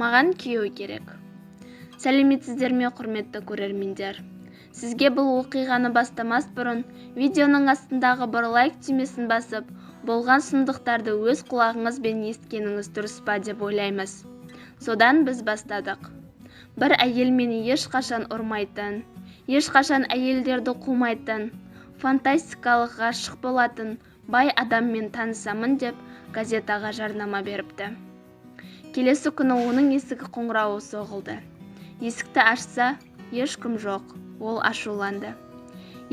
Маған күйеу керек. Сәлеметсіздер ме, құрметті көрермендер? Сізге бұл оқиғаны бастамас бұрын видеоның астындағы бір лайк түймесін басып, болған сұмдықтарды өз құлағыңызбен ескеніңіз дұрыс па деп ойлаймыз. Содан біз бастадық. Бір әйел мені ешқашан ұрмайтын, ешқашан әйелдерді қумайтын, фантастикалық ғашық болатын бай адаммен танысамын деп газетаға жарнама беріпті. Келесі күні оның есігі қоңырауы соғылды. Есікті ашса, ешкім жоқ, ол ашуланды.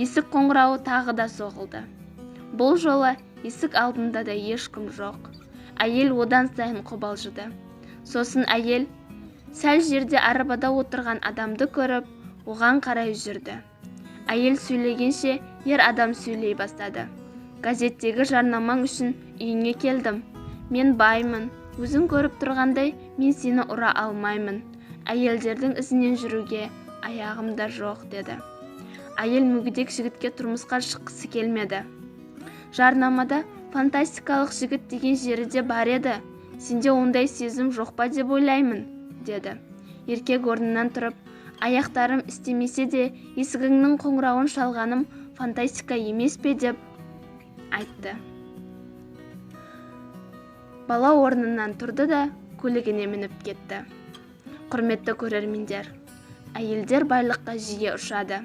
Есік қоңырауы тағы да соғылды. Бұл жолы есік алдында да ешкім жоқ. Әйел одан сайын қобалжыды. Сосын әйел сәл жерде арбада отырған адамды көріп, оған қарай жүрді. Әйел сөйлегенше ер адам сөйлей бастады. Газеттегі жарнамаң үшін үйіңе келдім. Мен баймын. Өзің көріп тұрғандай, мен сені ұра алмаймын. Әйелдердің ізінен жүруге аяғым да жоқ, деді. Әйел мүгедек жігітке тұрмысқа шыққысы келмеді. Жарнамада фантастикалық жігіт деген жері де бар еді. Сенде ондай сезім жоқ па деп ойлаймын, деді. Еркек орнынан тұрып, аяқтарым істемесе де есігіңнің қоңырауын шалғаным фантастика емес пе деп айтты. Бала орнынан тұрды да көлігіне мініп кетті. Құрметті көрермендер, әйелдер байлыққа жиі ұшады.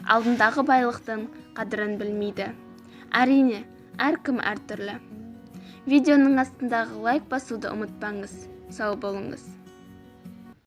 Алдындағы байлықтың қадірін білмейді. Әрине, әркім әртүрлі. Видеоның астындағы лайк басуды ұмытпаңыз. Сау болыңыз.